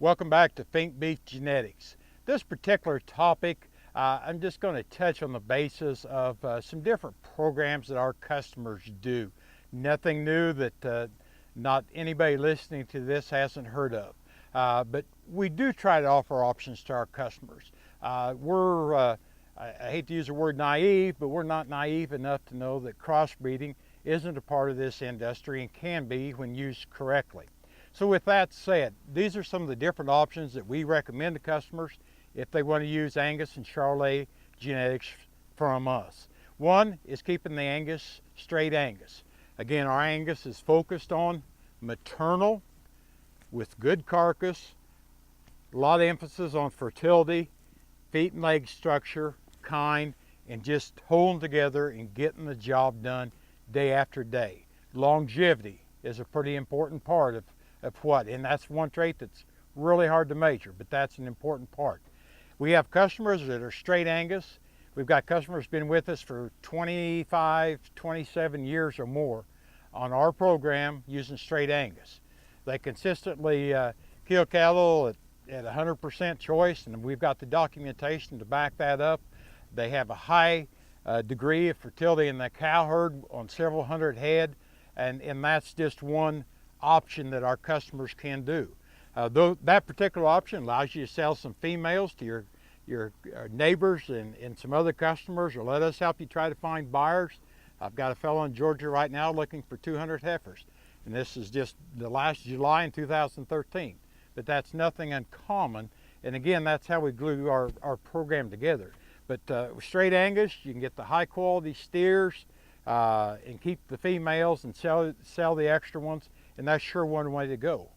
Welcome back to Fink Beef Genetics. This particular topic, I'm just going to touch on the basis of some different programs that our customers do. Nothing new that not anybody listening to this hasn't heard of. But we do try to offer options to our customers. I hate to use the word naive, but we're not naive enough to know that crossbreeding isn't a part of this industry and can be when used correctly. So with that said, these are some of the different options that we recommend to customers if they want to use Angus and Charolais genetics from us. One is keeping the Angus straight Angus. Again, our Angus is focused on maternal with good carcass, a lot of emphasis on fertility, feet and leg structure, kind, and just holding together and getting the job done day after day. Longevity is a pretty important part of what, and that's one trait that's really hard to measure, but that's an important part. We have customers that are straight Angus. We've got customers been with us for 25, 27 years or more on our program using straight Angus. They consistently kill cattle at 100% choice, and we've got the documentation to back that up. They have a high degree of fertility in the cow herd on several hundred head, and that's just one option that our customers can do. That particular option allows you to sell some females to your neighbors and some other customers, or let us help you try to find buyers. I've got a fellow in Georgia right now looking for 200 heifers, and this is just the last July in 2013. But that's nothing uncommon, and again, that's how we glue our program together. But with straight Angus, you can get the high quality steers and keep the females and sell the extra ones, and that's sure one way to go.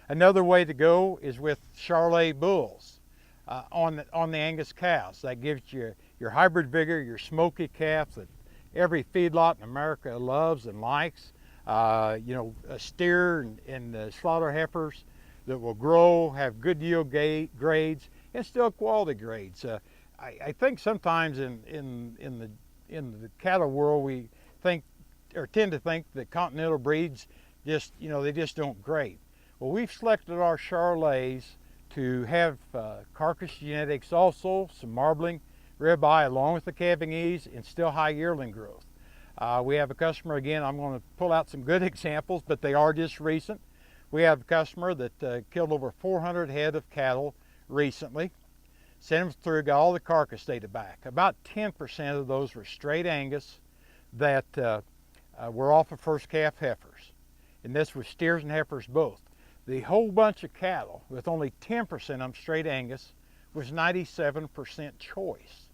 Another way to go is with Charolais bulls on the Angus cows. That gives you your hybrid vigor, your smoky calf that every feedlot in America loves and likes. A steer and slaughter heifers that will grow, have good yield grades, and still quality grades. I think sometimes in the cattle world we think or tend to think that continental breeds they just don't grade. Well, we've selected our Charolais to have carcass genetics also, some marbling, ribeye, along with the calving ease and still high yearling growth. We have a customer, again, I'm going to pull out some good examples, but they are just recent. We have a customer that killed over 400 head of cattle recently, sent them through, got all the carcass data back. About 10% of those were straight Angus that were off of first calf heifers. And this was steers and heifers both. The whole bunch of cattle, with only 10% of them straight Angus, was 97% choice.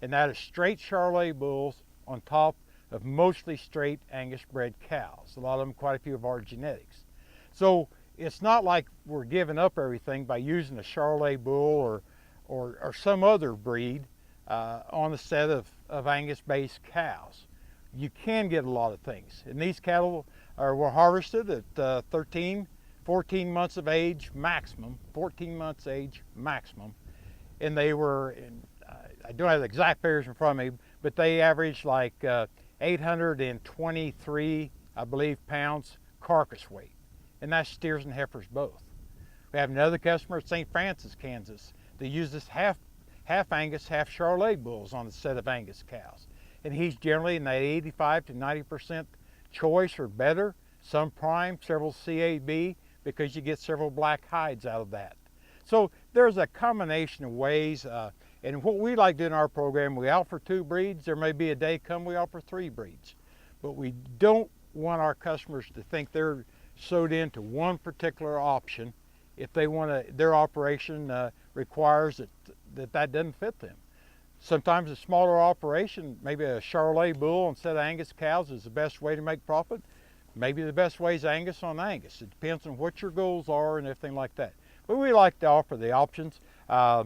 And that is straight Charolais bulls on top of mostly straight Angus bred cows. A lot of them, quite a few of our genetics. So it's not like we're giving up everything by using a Charolais bull or some other breed on a set of Angus-based cows. You can get a lot of things. And these cattle were harvested at 13, 14 months of age maximum, 14 months age maximum. And they were, I don't have the exact figures in front of me, but they averaged like 823, I believe, pounds carcass weight. And that's steers and heifers both. We have another customer at St. Francis, Kansas, that uses half Angus, half Charolais bulls on a set of Angus cows. And he's generally in that 85 to 90% choice or better, some prime, several CAB, because you get several black hides out of that. So there's a combination of ways, and what we like doing in our program, we offer 2 breeds. There may be a day come we offer 3 breeds, but we don't want our customers to think they're sewed into one particular option if they want to, their operation requires that doesn't fit them. Sometimes a smaller operation, maybe a Charolais bull instead of Angus cows is the best way to make profit. Maybe the best way is Angus on Angus. It depends on what your goals are and everything like that. But we like to offer the options. I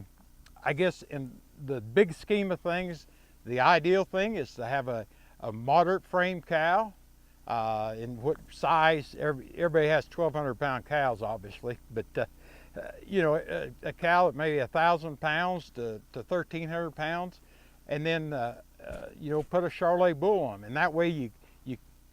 guess in the big scheme of things, the ideal thing is to have a moderate frame cow. In what size, everybody has 1,200 pound cows obviously, but a cow that maybe 1,000 pounds to 1,300 pounds, and then put a Charolais bull on them. And that way you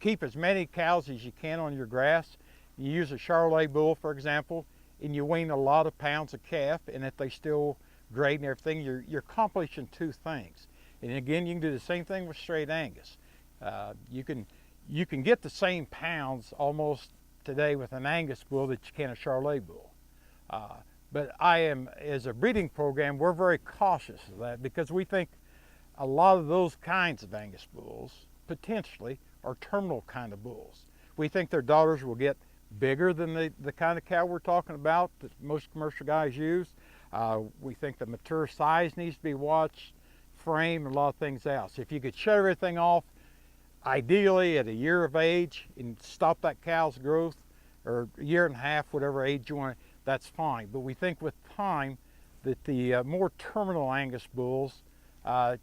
keep as many cows as you can on your grass. You use a Charolais bull, for example, and you wean a lot of pounds of calf, and if they still great and everything, you're accomplishing two things. And again, you can do the same thing with straight Angus. You can get the same pounds almost today with an Angus bull that you can a Charolais bull. But as a breeding program, we're very cautious of that because we think a lot of those kinds of Angus bulls potentially are terminal kind of bulls. We think their daughters will get bigger than the kind of cow we're talking about that most commercial guys use. We think the mature size needs to be watched, frame, and a lot of things else. If you could shut everything off, ideally at a year of age, and stop that cow's growth, or a year and a half, whatever age you want, that's fine. But we think with time that the more terminal Angus bulls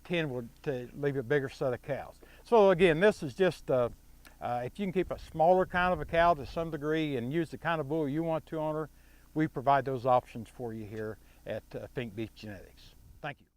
tend to leave a bigger set of cows. So again, this is just, if you can keep a smaller kind of a cow to some degree and use the kind of bull you want to on her, we provide those options for you here at Fink Beef Genetics. Thank you.